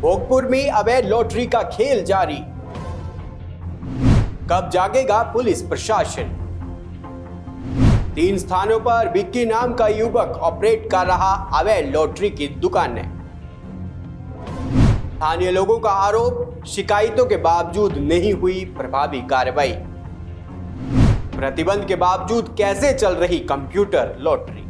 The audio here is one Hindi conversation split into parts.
भोगपुर में अवैध लॉटरी का खेल जारी। कब जागेगा पुलिस प्रशासन? 3 स्थानों पर विक्की नाम का युवक ऑपरेट कर रहा अवैध लॉटरी की दुकान है। स्थानीय लोगों का आरोप, शिकायतों के बावजूद नहीं हुई प्रभावी कार्रवाई। प्रतिबंध के बावजूद कैसे चल रही कंप्यूटर लॉटरी?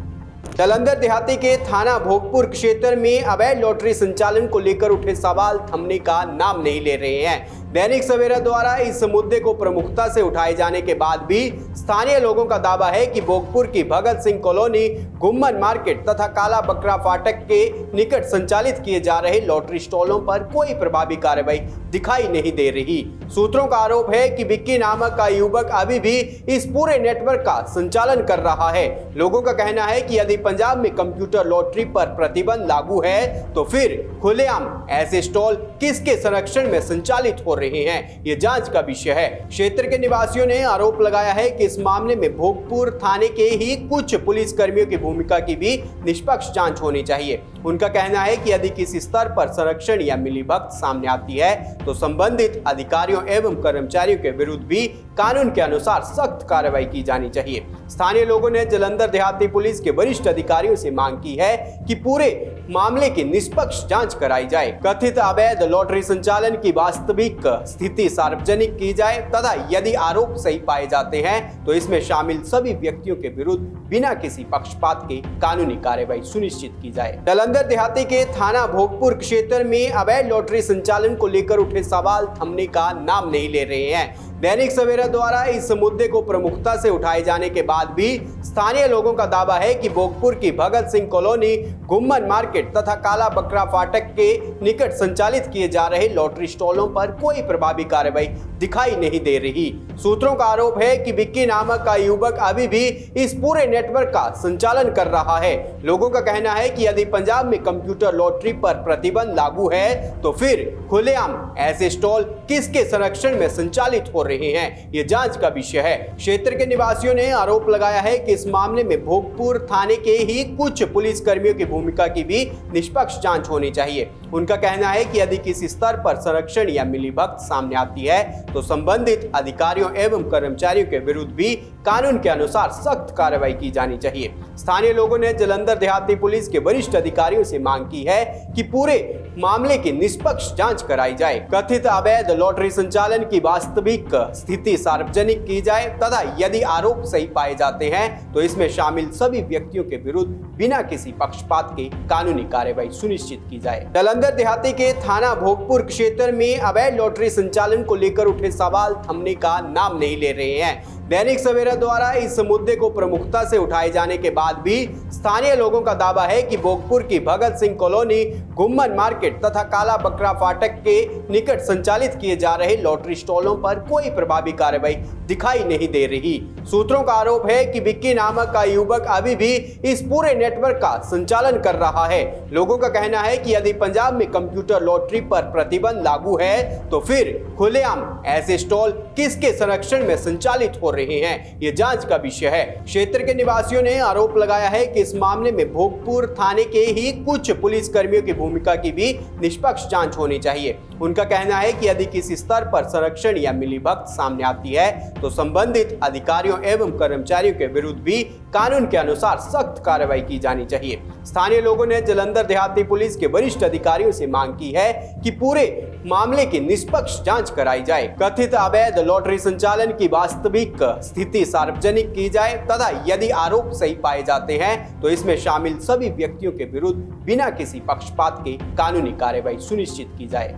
जालंधर देहाती के थाना भोगपुर क्षेत्र में अवैध लॉटरी संचालन को लेकर उठे सवाल थमने का नाम नहीं ले रहे हैं। दैनिक सवेरा द्वारा इस मुद्दे को प्रमुखता से उठाए जाने के बाद भी स्थानीय लोगों का दावा है कि भोगपुर की भगत सिंह कॉलोनी, गुम्मन मार्केट तथा काला बकरा फाटक के निकट संचालित किए जा रहे लॉटरी स्टॉलों पर कोई प्रभावी कार्रवाई दिखाई नहीं दे रही। सूत्रों का आरोप है कि विक्की नामक का युवक अभी भी इस पूरे नेटवर्क का संचालन कर रहा है। लोगों का कहना है कि यदि पंजाब में कंप्यूटर लॉटरी पर प्रतिबंध लागू है तो फिर खुलेआम ऐसे स्टॉल किसके संरक्षण में संचालित हो रहे हैं, ये जांच का विषय है। क्षेत्र के निवासियों ने आरोप लगाया है कि इस मामले में भोगपुर थाने के ही कुछ पुलिस कर्मियों की भूमिका की भी निष्पक्ष जांच होनी चाहिए। उनका कहना है कि यदि किसी स्तर पर संरक्षण या मिलीभगत सामने आती है तो संबंधित अधिकारियों एवं कर्मचारियों के विरुद्ध भी कानून के अनुसार सख्त कार्रवाई की जानी चाहिए। स्थानीय लोगों ने जालंधर देहाती पुलिस के वरिष्ठ अधिकारियों से मांग की है कि पूरे मामले की निष्पक्ष जांच कराई जाए, कथित अवैध लॉटरी संचालन की वास्तविक स्थिति सार्वजनिक की जाए तथा यदि आरोप सही पाए जाते हैं तो इसमें शामिल सभी व्यक्तियों के विरुद्ध बिना किसी पक्षपात के कानूनी कार्रवाई सुनिश्चित की जाए। जालंधर देहाती के थाना भोगपुर क्षेत्र में अवैध लॉटरी संचालन को लेकर उठे सवाल थमने का नाम नहीं ले रहे हैं। दैनिक सवेरा द्वारा इस मुद्दे को प्रमुखता से उठाए जाने के बाद भी स्थानीय लोगों का दावा है कि भोगपुर की भगत सिंह कॉलोनी, गुम्मन मार्केट तथा काला बकरा फाटक के निकट संचालित किए जा रहे लॉटरी स्टॉलों पर कोई प्रभावी कार्रवाई दिखाई नहीं दे रही। सूत्रों का आरोप है कि विक्की नामक का युवक अभी भी इस पूरे नेटवर्क का संचालन कर रहा है। लोगों का कहना है कि यदि पंजाब में कंप्यूटर लॉटरी पर प्रतिबंध लागू है तो फिर खुलेआम ऐसे स्टॉल किसके संरक्षण में संचालित हो रहे हैं, ये जांच का विषय है। क्षेत्र के निवासियों ने आरोप लगाया है कि इस मामले में भोगपुर थाने के ही कुछ पुलिस कर्मियों की भूमिका की भी निष्पक्ष जांच होनी चाहिए। उनका कहना है कि यदि किसी स्तर पर संरक्षण या मिलीभगत सामने आती है तो संबंधित अधिकारियों एवं कर्मचारियों के विरुद्ध भी कानून के अनुसार सख्त कार्रवाई की जानी चाहिए। स्थानीय लोगों ने जालंधर देहाती पुलिस के वरिष्ठ अधिकारियों से मांग की है कि पूरे मामले की निष्पक्ष जांच कराई जाए, कथित अवैध लॉटरी संचालन की वास्तविक स्थिति सार्वजनिक की जाए तथा यदि आरोप सही पाए जाते हैं तो इसमें शामिल सभी व्यक्तियों के विरुद्ध बिना किसी पक्षपात के कानूनी कार्रवाई सुनिश्चित की जाए। जालंधर देहाती के थाना भोगपुर क्षेत्र में अवैध लॉटरी संचालन को लेकर उठे सवाल थमने का नाम नहीं ले रहे हैं। दैनिक सवेरा द्वारा इस मुद्दे को प्रमुखता से उठाए जाने के बाद भी स्थानीय लोगों का दावा है कि भोगपुर की भगत सिंह कॉलोनी, गुम्मन मार्केट तथा काला बकरा फाटक के निकट संचालित किए जा रहे लॉटरी स्टॉलों पर कोई प्रभावी कार्रवाई दिखाई नहीं दे रही। सूत्रों का आरोप है कि विक्की नामक का युवक अभी भी इस पूरे नेटवर्क का संचालन कर रहा है। लोगों का कहना है कि यदि पंजाब में कंप्यूटर लॉटरी पर प्रतिबंध लागू है तो फिर खुलेआम ऐसे स्टॉल किसके संरक्षण में संचालित हो रहे हैं, ये जांच का विषय है। क्षेत्र के निवासियों ने आरोप लगाया है कि इस मामले में भोगपुर थाने के ही कुछ पुलिस कर्मियों की भूमिका की भी निष्पक्ष जांच होनी चाहिए। उनका कहना है कि यदि किसी स्तर पर संरक्षण या मिलीभगत सामने आती है तो संबंधित अधिकारियों एवं कर्मचारियों के विरुद्ध भी कानून के अनुसार सख्त कार्रवाई की जानी चाहिए। स्थानीय लोगों ने जालंधर देहाती पुलिस के वरिष्ठ अधिकारियों से मांग की है कि पूरे मामले की निष्पक्ष जांच कराई जाए, कथित अवैध लॉटरी संचालन की वास्तविक स्थिति सार्वजनिक की जाए तथा यदि आरोप सही पाए जाते हैं तो इसमें शामिल सभी व्यक्तियों के विरुद्ध बिना किसी पक्षपात के कानूनी कार्रवाई सुनिश्चित की जाए।